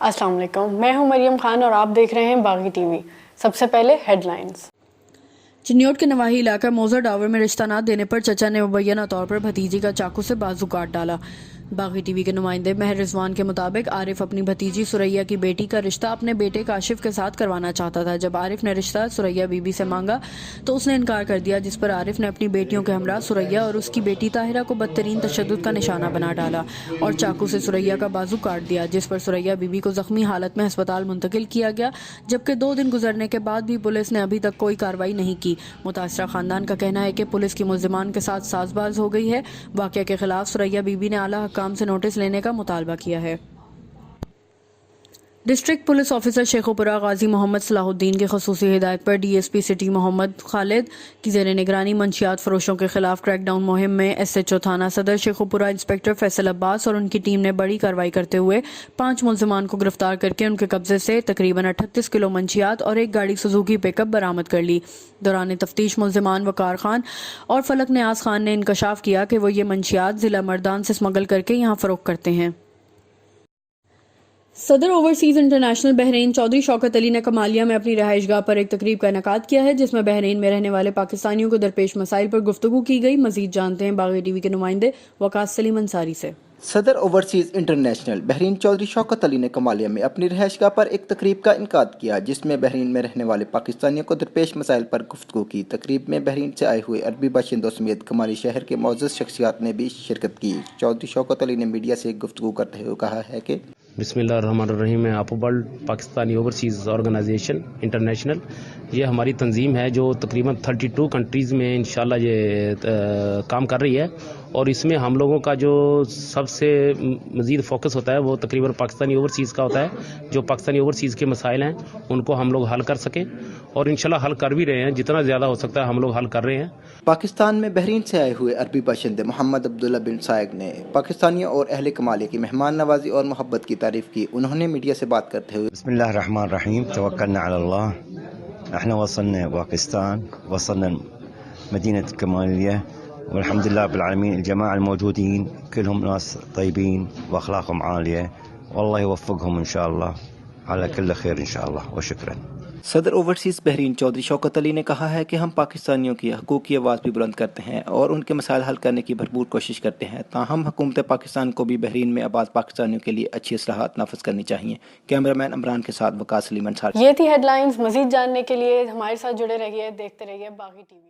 अस्सलाम वालेकुम, मैं हूं मरियम खान और आप देख रहे हैं बागी टीवी। सबसे पहले हेडलाइंस। चिन्योट के नवाही इलाका मोजर डावर में रिश्ता न देने पर चचा ने मुबैना तौर पर भतीजी का चाकू से बाजू काट डाला। बागी टीवी के नुमाइंदे महर रिजवान के मुताबिक आरिफ अपनी भतीजी सुरैया की बेटी का रिश्ता अपने बेटे काशिफ के साथ करवाना चाहता था। जब आरिफ ने रिश्ता सुरैया बीबी से मांगा तो उसने इनकार कर दिया, जिस पर आरिफ ने अपनी बेटियों के हमरा सुरैया और उसकी बेटी ताहिरा को बदतरीन तशद्दुद का निशाना बना डाला और चाकू से सुरैया का बाजू काट दिया, जिस पर सुरैया बीबी को जख्मी हालत में अस्पताल मुंतकिल किया गया। जबकि 2 दिन गुजरने के बाद भी पुलिस ने अभी तक कोई कार्रवाई नहीं की। मुतासरा खानदान का कहना है कि पुलिस की मुल्जिमान के साथ साजबाज हो गई है। वाक़या के खिलाफ सुरैया बीबी ने आला हकाम से नोटिस लेने का मुतालबा किया है। डिस्ट्रिक्ट पुलिस ऑफिसर शेखुपुरा गाजी मोहम्मद सलाहुद्दीन की खसूसी हिदायत पर डीएसपी सिटी मोहम्मद खालिद की ज़ेर निगरानी मंशियात फरोशों के खिलाफ क्रैकडाउन मुहिम में एसएचओ थाना सदर शेखुपुरा इंस्पेक्टर फैसल अब्बास और उनकी टीम ने बड़ी कार्रवाई करते हुए 5 मुल्जिमान को गिरफ्तार करके उनके कब्जे से तकरीबन 38 किलो मंशियात और एक गाड़ी सुजुकी पिकअप बरामद कर ली। दौरान तफ्तीश मुल्जिमान वकार खान और फलक नियाज खान ने इंकशाफ किया कि वो ये मंशियात जिला मर्दान से स्मगल करके यहाँ फरोख्त करते हैं। सदर overseas international Bahrain Chaudhry Shaukat Ali ने कमालिया में अपनी रहायशगाह पर एक तकरीब का इनेकाद किया है, जिसमें बहरीन में रहने वाले पाकिस्तानियों को दरपेश मसाइल पर गुफ्तगू की गई। मजीद जानते हैं बागी टीवी के नुमाइंदे वकास सलीम अंसारी से। सदर overseas international Bahrain Chaudhry Shaukat Ali ने कमालिया में अपनी रहायशगाह पर एक तकरीब का इनेकाद किया, जिसमें बहरीन में रहने वाले पाकिस्तानियों को दरपेश मसाइल पर गुफ्तगू की। तकरीब में बहरीन से आए हुए अरबी बाशिंदों समेत कमाली शहर के मौजूद शख्सियात ने भी शिरकत की। चौधरी शौकत अली ने मीडिया से गुफ्तगू करते हुए कहा है कि बिस्मिल्लाहिर्रहमानिर्रहीम में आपो world Pakistani overseas organisation international, ये हमारी तंजीम है जो तकरीबन 32 कंट्रीज़ में इंशाल्लाह ये काम कर रही है। और इसमें हम लोगों का जो सबसे मज़ीद फोकस होता है वो तकरीबन पाकिस्तानी ओवरसीज़ का होता है। जो पाकिस्तानी ओवरसीज़ के मसाइल हैं उनको हम लोग हल कर सकें और इंशाल्लाह हल कर भी रहे हैं। जितना ज़्यादा हो सकता है हम लोग हल कर रहे हैं। पाकिस्तान में बहरीन से आए हुए अरबी बाशिंदे मोहम्मद अब्दुल्ला बिन साइग ने पाकिस्तानियों और अहले कमालिया की मेहमान नवाजी और मोहब्बत की तारीफ की। उन्होंने मीडिया से बात करते हुए बिस्मिल्लाहिर्रहमानिर्रहीम तवक्कलना अलल्लाह, احنا وصلنا باكستان، وصلنا مدينة كمالية والحمد لله رب العالمين. الجماعة الموجودين كلهم ناس طيبين واخلاقهم عالية، والله يوفقهم ان شاء الله على كل خير ان شاء الله، وشكرا. सदर ओवरसीज बहरीन चौधरी शौकत अली ने कहा है कि हम पाकिस्तानियों की हकूक़ की आवाज़ भी बुलंद करते हैं और उनके मसाइल हल करने की भरपूर कोशिश करते हैं। ताहम हुकूमत पाकिस्तान को भी बहरीन में आबाद पाकिस्तानियों के लिए अच्छी इस्लाहात नाफिज करनी चाहिए। कैमरामैन इमरान के साथ वकास सलीम अंसारी। ये थी हेडलाइंस। मजीद जानने के लिए हमारे साथ जुड़े रहिए, देखते रहिए बागी टीवी।